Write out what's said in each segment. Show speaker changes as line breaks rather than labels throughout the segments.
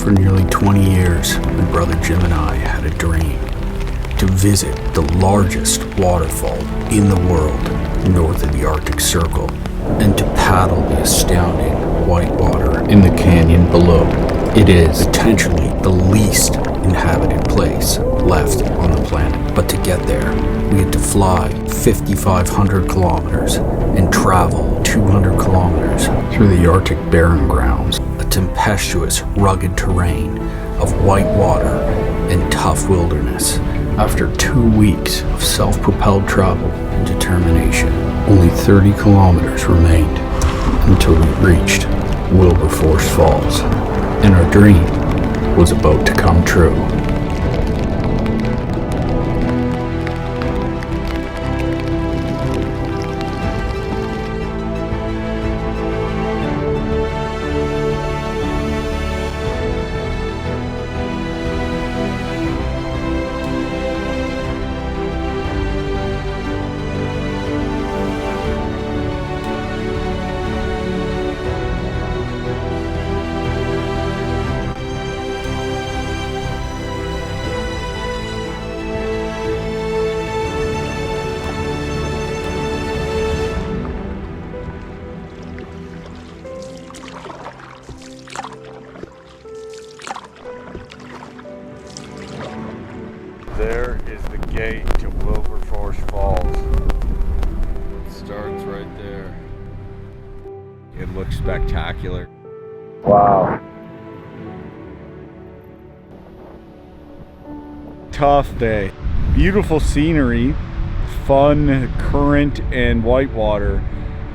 For nearly 20 years, my brother Jim and I had a dream to visit the largest waterfall in the world north of the Arctic Circle and to paddle the astounding whitewater in the canyon below. It is potentially the least inhabited place left on the planet. But to get there, we had to fly 5,500 kilometers and travel 200 kilometers through the Arctic barren grounds, a tempestuous, rugged terrain of white water and tough wilderness. After 2 weeks of self-propelled travel and determination, only 30 kilometers remained until we reached Wilberforce Falls, and our dream was about to come true.
There is the gate to Wilberforce Falls. It starts right there. It looks spectacular. Wow. Tough day. Beautiful scenery, fun current and whitewater,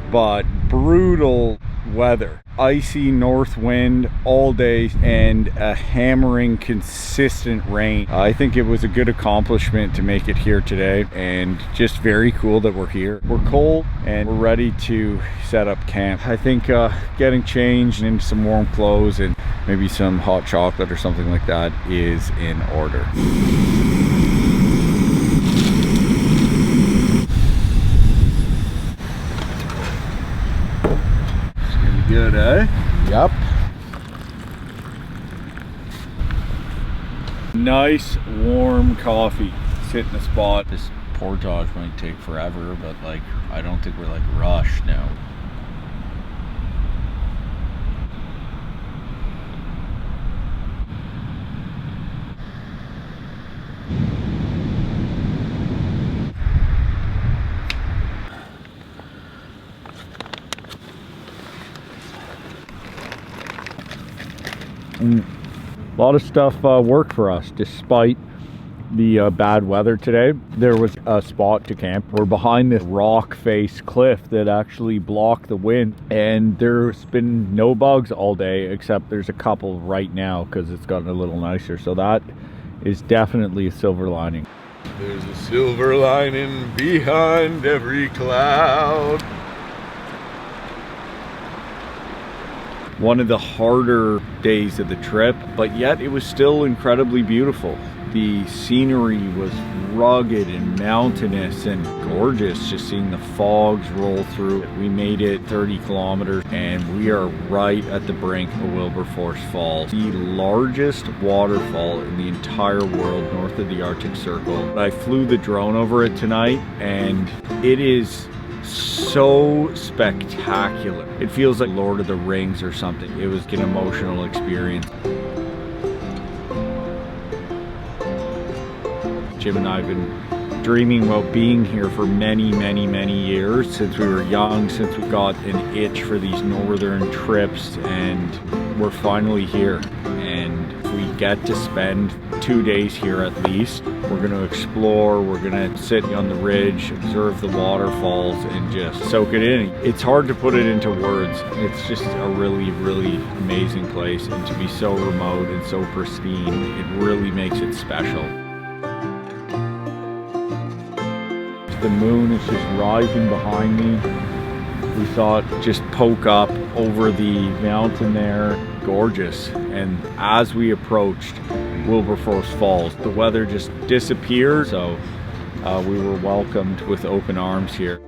but brutal weather. Icy north wind all day and a hammering consistent rain. I think it was a good accomplishment to make it here today, and just very cool that we're here. We're cold and we're ready to set up camp. I think getting changed into some warm clothes and maybe some hot chocolate or something like that is in order. Good, eh?
Yep.
Nice warm coffee. Sit in a spot. This portage might take forever, but like I don't think we're like rushed now. A lot of stuff worked for us despite the bad weather today. There was a spot to camp. We're behind this rock face cliff that actually blocked the wind, and there's been no bugs all day, except there's a couple right now because it's gotten a little nicer. So that is definitely a silver lining. There's a silver lining behind every cloud. One of the harder days of the trip, but yet it was still incredibly beautiful. The scenery was rugged and mountainous and gorgeous, just seeing the fogs roll through. We made it 30 kilometers and we are right at the brink of Wilberforce Falls, the largest waterfall in the entire world north of the Arctic Circle. I flew the drone over it tonight and it is so spectacular. It feels like Lord of the Rings or something. It was an emotional experience. Jim and I have been dreaming about being here for many years, since we were young, since we got an itch for these northern trips, and we're finally here. And we get to spend 2 days here at least. We're going to explore, we're going to sit on the ridge, observe the waterfalls, and just soak it in. It's hard to put it into words. It's just a really amazing place, and to be so remote and so pristine, it really makes it special. The moon is just rising behind me. We saw it just poke up over the mountain there. Gorgeous. And as we approached Wilberforce Falls, the weather just disappeared, so we were welcomed with open arms here.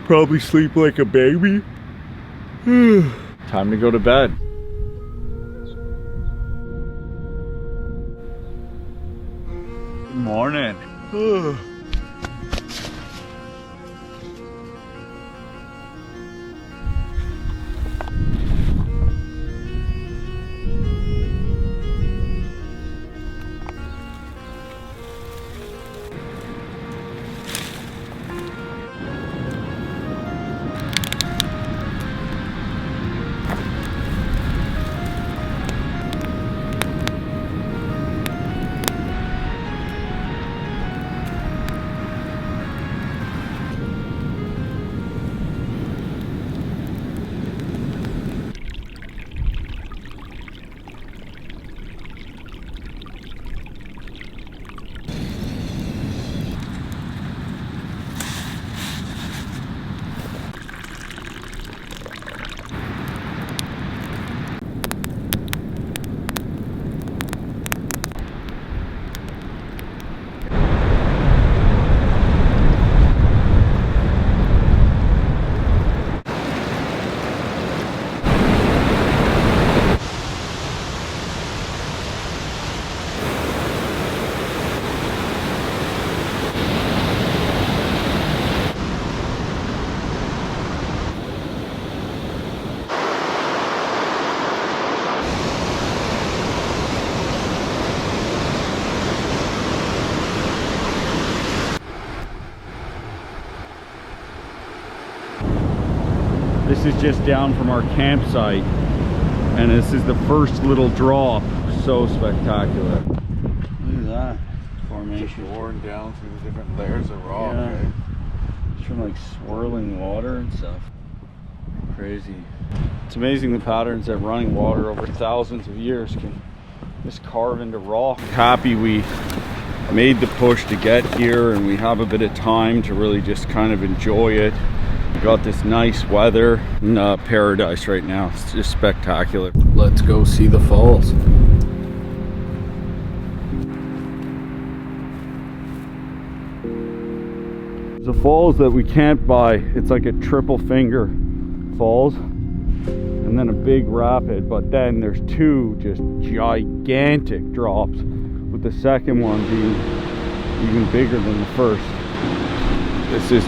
Probably sleep like a baby. Time to go to bed. morning. This is just down from our campsite, and this is the first little drop. So spectacular. Look at that formation.
Just worn down through the different layers of rock.
Yeah.
Right?
It's from like swirling water and stuff. Crazy. It's amazing the patterns that running water over thousands of years can just carve into rock. Happy we made the push to get here, and we have a bit of time to really just kind of enjoy it. We got this nice weather in paradise right now. It's just spectacular.
Let's go see the falls.
The falls that we camped by, it's like a triple finger falls and then a big rapid, but then there's two just gigantic drops, with the second one being even bigger than the first. This is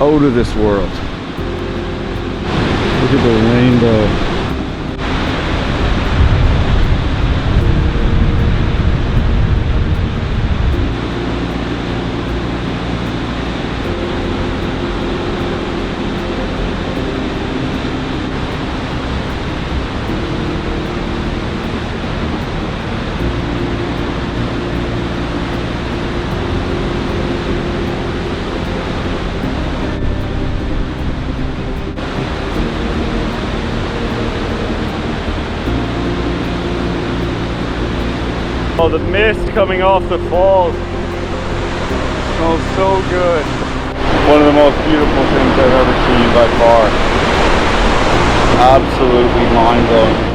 out of this world. Look at the rainbow. Oh, the mist coming off the falls smells so good. One of the most beautiful things I've ever seen by far. Absolutely mind-blowing.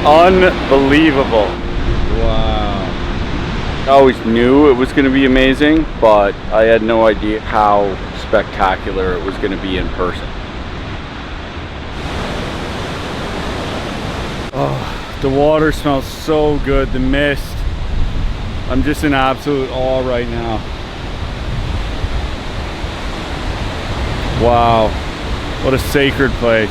Unbelievable. Wow. I always knew it was going to be amazing, but I had no idea how spectacular it was going to be in person. Oh, the water smells so good, the mist. I'm just in absolute awe right now. Wow, what a sacred place.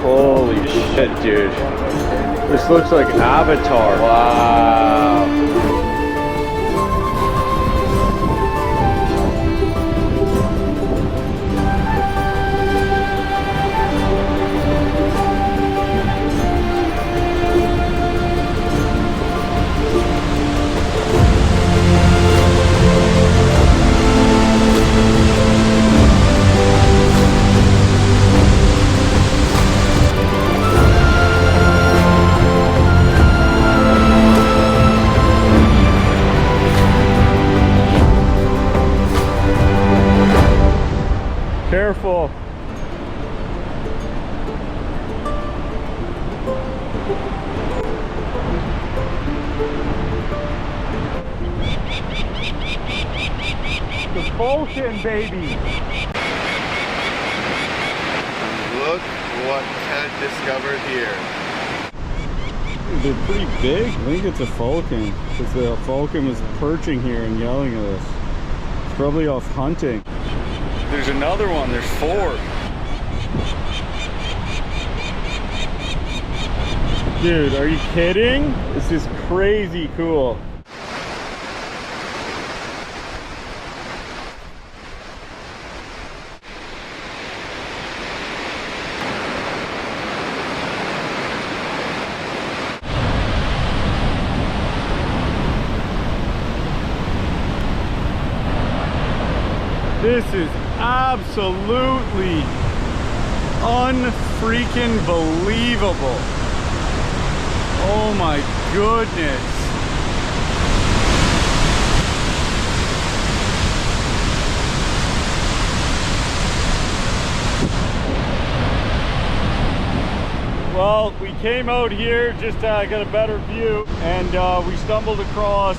Holy shit, dude. This looks like Avatar. Wow. Careful. The Vulcan, baby.
Look what Ted discovered here.
They're pretty big. I think it's a falcon, because the falcon was perching here and yelling at us. It's probably off hunting. There's another one. There's 4. Dude, are you kidding? This is crazy cool. This is absolutely unfreaking believable. Oh my goodness. Well, we came out here just to get a better view, and we stumbled across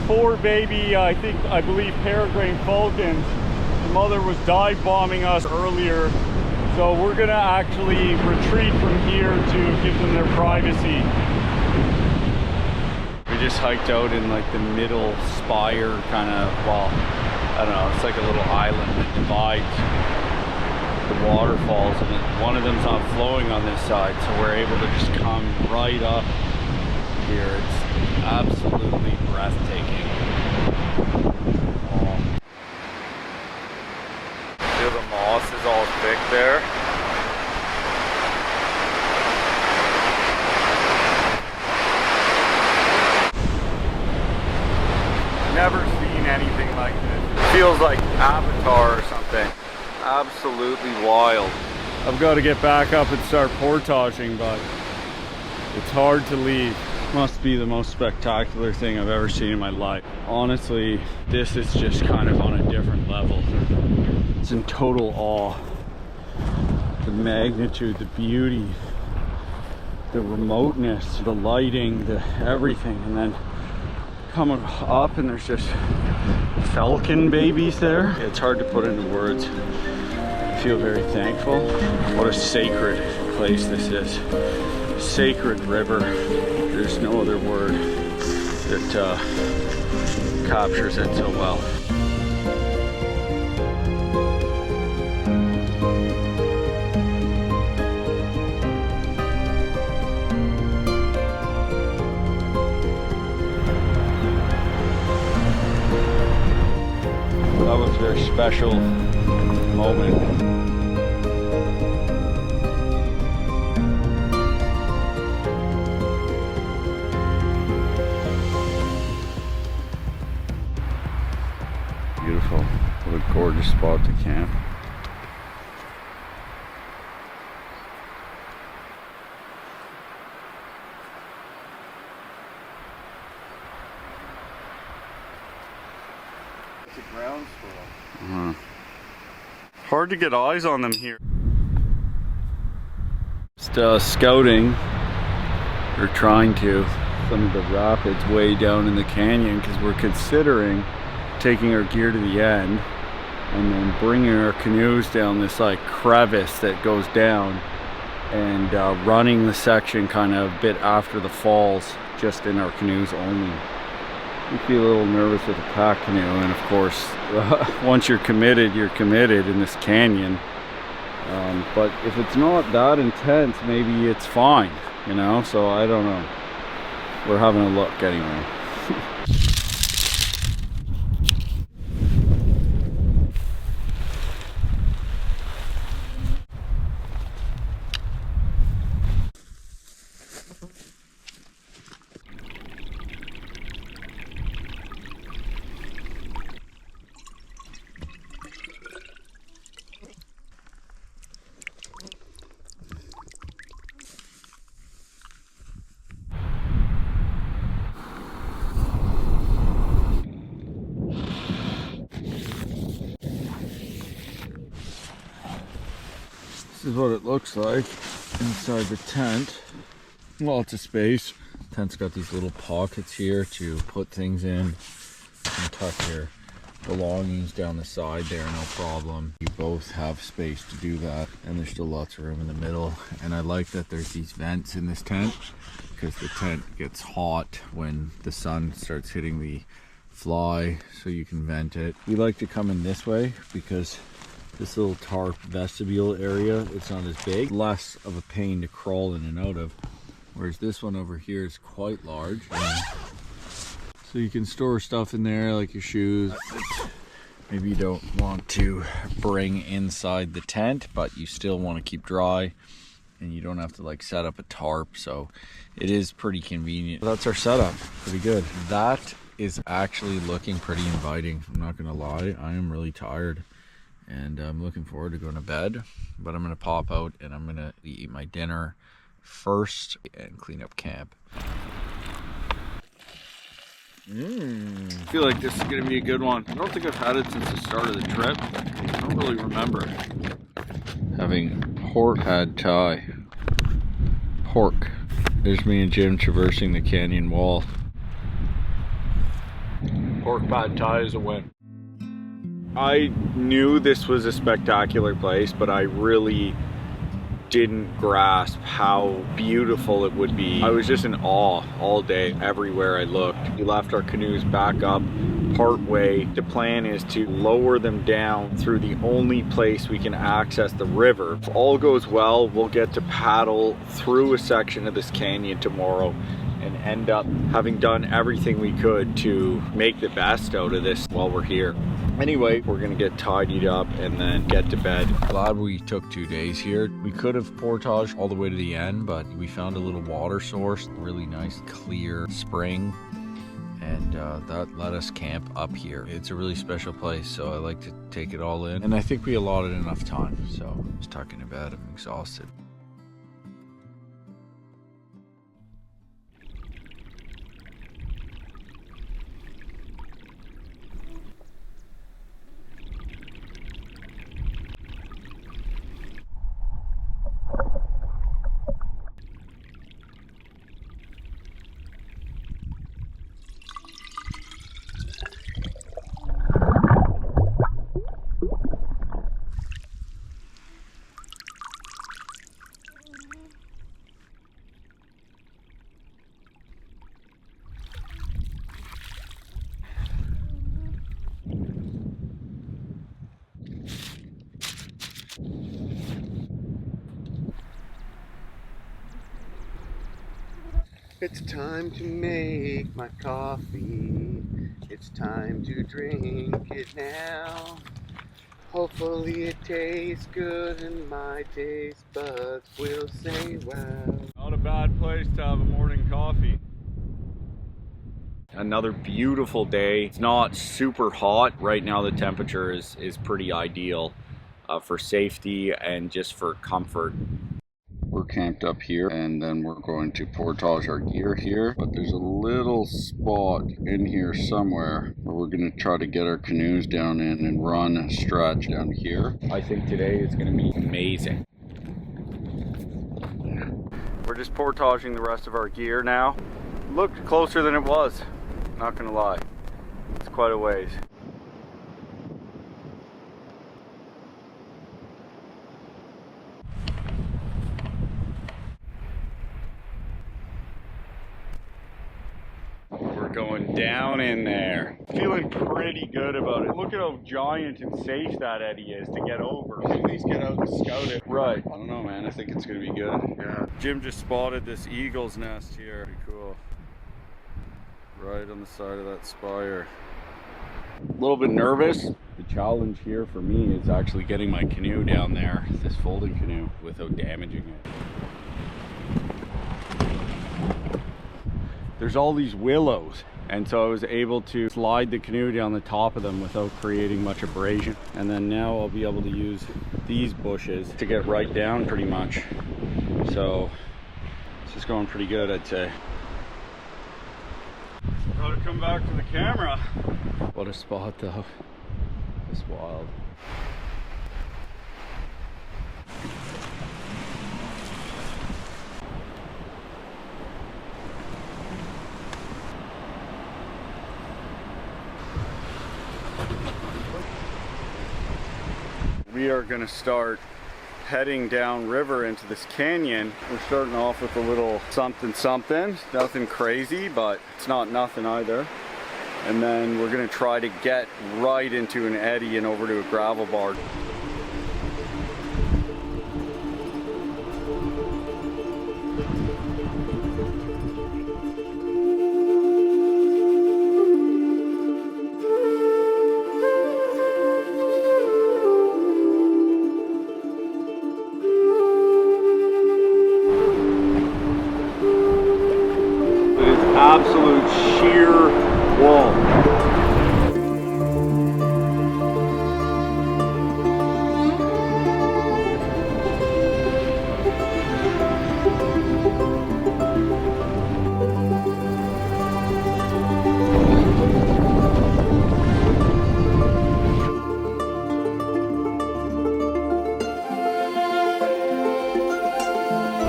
4 baby, I believe peregrine falcons. The mother was dive bombing us earlier, so we're gonna actually retreat from here to give them their privacy. We just hiked out in like the middle spire kind of, well, I don't know, it's like a little island that divides the waterfalls, and then one of them's not flowing on this side, so we're able to just come right up here. It's absolutely breathtaking. The moss is all thick there. Never seen anything like this. It feels like Avatar or something. Absolutely wild. I've got to get back up and start portaging, but it's hard to leave. Must be the most spectacular thing I've ever seen in my life. Honestly, this is just kind of on a different level. It's in total awe. The magnitude, the beauty, the remoteness, the lighting, the everything. And then coming up and there's just falcon babies there. It's hard to put into words. I feel very thankful. What a sacred place this is. Sacred river. There's no other word. that captures it so well. That was a very special moment. Beautiful. What a gorgeous spot to camp.
It's a ground squirrel.
Hard to get eyes on them here. Just scouting, or trying to, some of the rapids way down in the canyon, because we're considering taking our gear to the end and then bringing our canoes down this like crevice that goes down and running the section kind of a bit after the falls, just in our canoes only. You feel a little nervous with a pack canoe, and of course once you're committed in this canyon. But if it's not that intense, maybe it's fine, you know, so I don't know. We're having a look anyway. This is what it looks like inside the tent. Lots of space. The tent's got these little pockets here to put things in. You can tuck your belongings down the side there, no problem. You both have space to do that, and there's still lots of room in the middle. And I like that there's these vents in this tent, because the tent gets hot when the sun starts hitting the fly, so you can vent it. We like to come in this way because this little tarp vestibule area, it's not as big, less of a pain to crawl in and out of, whereas this one over here is quite large. So you can store stuff in there, like your shoes. Maybe you don't want to bring inside the tent, but you still want to keep dry, and you don't have to like set up a tarp, so it is pretty convenient. That's our setup, pretty good. That is actually looking pretty inviting, I'm not gonna lie. I am really tired, and I'm looking forward to going to bed, but I'm gonna pop out and I'm gonna eat my dinner first and clean up camp. I feel like this is gonna be a good one. I don't think I've had it since the start of the trip. I don't really remember having pork pad thai. Pork. There's me and Jim traversing the canyon wall. Pork pad thai is a win. I knew this was a spectacular place, but I really didn't grasp how beautiful it would be. I was just in awe all day, everywhere I looked. We left our canoes back up part way. The plan is to lower them down through the only place we can access the river. If all goes well, we'll get to paddle through a section of this canyon tomorrow and end up having done everything we could to make the best out of this while we're here. Anyway, we're gonna get tidied up and then get to bed. Glad we took 2 days here. We could have portaged all the way to the end, but we found a little water source, really nice clear spring, and that let us camp up here. It's a really special place, so I like to take it all in, and I think we allotted enough time, so I'm just tucking to bed. I'm exhausted.
It's time to make my coffee. It's time to drink it now. Hopefully it tastes good and my taste buds will say wow.
Not a bad place to have a morning coffee. Another beautiful day. It's not super hot. Right now the temperature is pretty ideal for safety and just for comfort.
We're camped up here and then we're going to portage our gear here, but there's a little spot in here somewhere where we're going to try to get our canoes down in and run a stretch down here.
I think today is going to be amazing. We're just portaging the rest of our gear now. Looked closer than it was, not gonna lie. It's quite a ways. We're going down in there. Feeling pretty good about it. Look at how giant and safe that eddy is to get over.
At least get out and scout it.
Right.
I don't know, man. I think it's going to be good.
Yeah.
Jim just spotted this eagle's nest here. Pretty cool. Right on the side of that spire.
A little bit nervous. The challenge here for me is actually getting my canoe down there, this folding canoe, without damaging it. There's all these willows, and so I was able to slide the canoe down the top of them without creating much abrasion. And then now I'll be able to use these bushes to get right down pretty much. So it's just going pretty good, I'd say. Gotta come back to the camera. What a spot though. It's wild. We are gonna start heading down river into this canyon. We're starting off with a little something, nothing crazy, but it's not nothing either. And then we're gonna try to get right into an eddy and over to a gravel bar. Absolute sheer wall.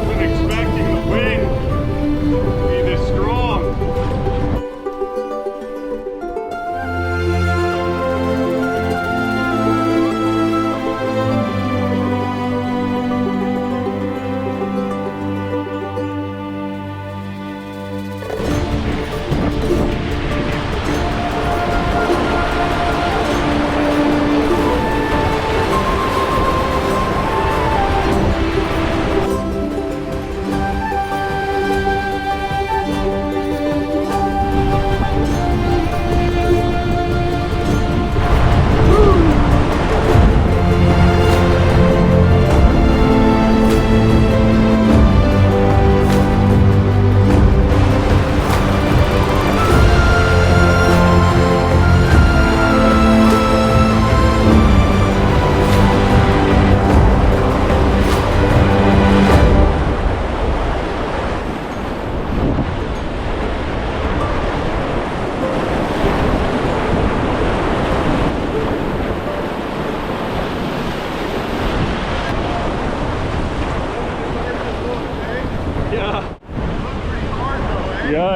Wasn't expecting the wind to be this strong.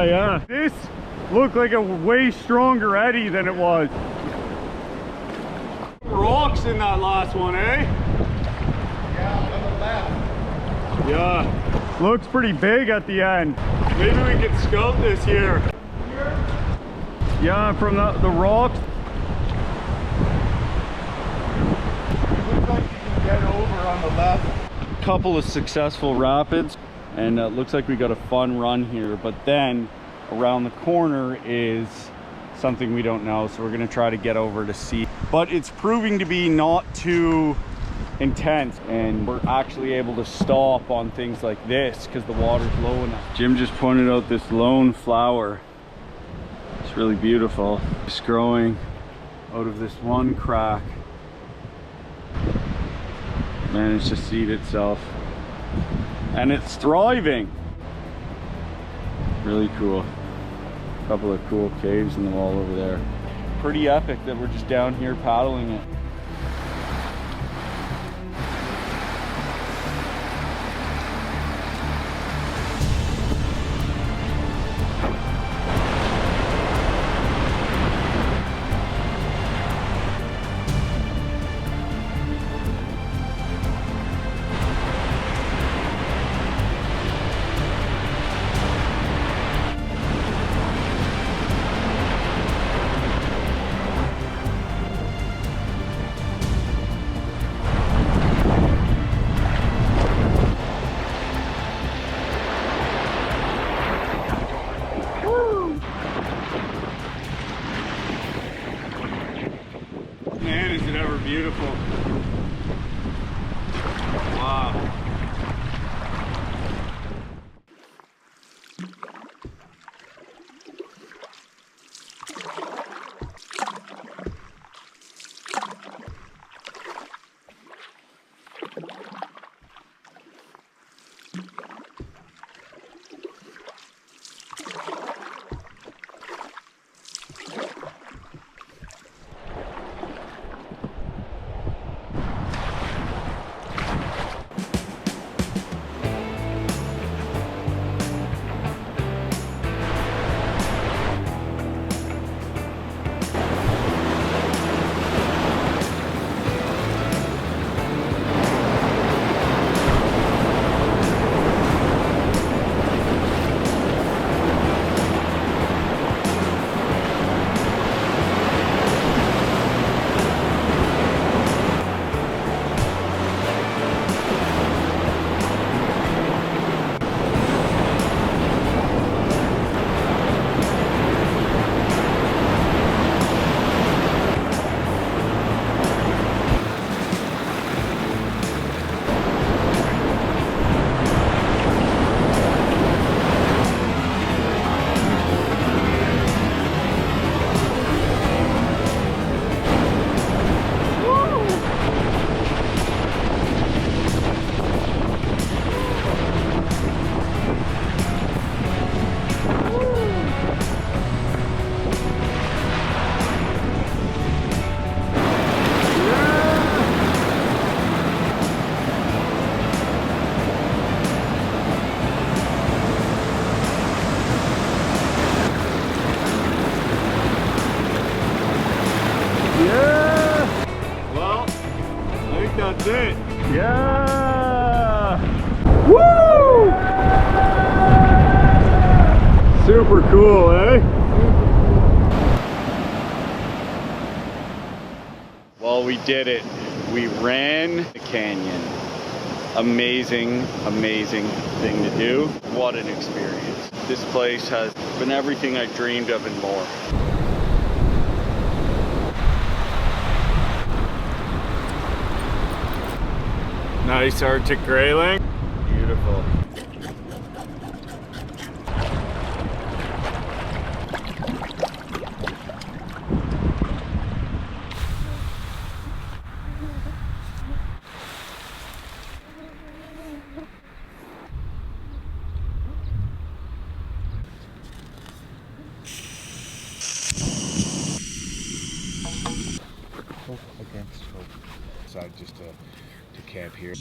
Yeah. This looked like a way stronger eddy than it was. Rocks in that last one, eh?
Yeah, on the left.
Yeah. Looks pretty big at the end. Maybe we can scout this here. Yeah, from the rocks.
Looks like you can get over on the left.
Couple of successful rapids. And it looks like we got a fun run here, but then around the corner is something we don't know, so we're gonna try to get over to see. But it's proving to be not too intense, and we're actually able to stop on things like this because the water's low enough. Jim just pointed out this lone flower. It's really beautiful. It's growing out of this one crack. Managed to seed itself. And it's thriving. Really cool. A couple of cool caves in the wall over there. Pretty epic that we're just down here paddling it. Man, is it ever beautiful. Wow. That's it. Yeah. Woo! Super cool, eh? Well, we did it. We ran the canyon. Amazing, amazing thing to do. What an experience. This place has been everything I dreamed of and more. Nice Arctic grayling. Beautiful.
Against hope. Decided just to camp here.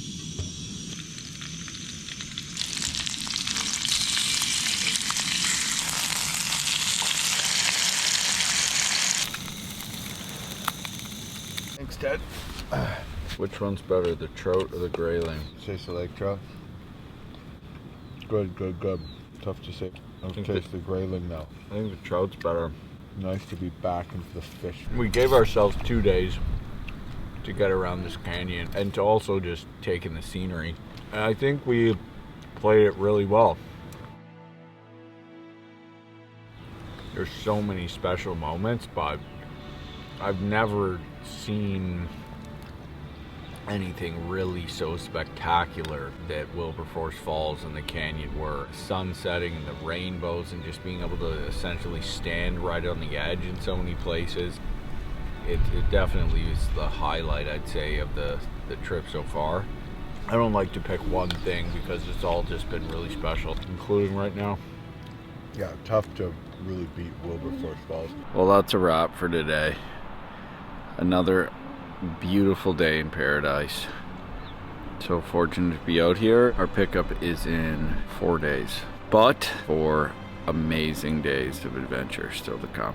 Thanks, Ted.
Which one's better, the trout or the grayling?
Taste the lake trout. Good, good, good. Tough to say. I'll taste the grayling now.
I think the trout's better.
Nice to be back into the fish.
We gave ourselves 2 days to get around this canyon and to also just take in the scenery. And I think we played it really well. There's so many special moments, but I've never seen anything really so spectacular that Wilberforce Falls and the canyon were. Sun setting and the rainbows and just being able to essentially stand right on the edge in so many places. It definitely is the highlight, I'd say, of the trip so far. I don't like to pick one thing because it's all just been really special, including right now.
Yeah, tough to really beat Wilberforce Falls.
Well, that's a wrap for today. Another beautiful day in paradise. So fortunate to be out here. Our pickup is in 4 days, but 4 amazing days of adventure still to come.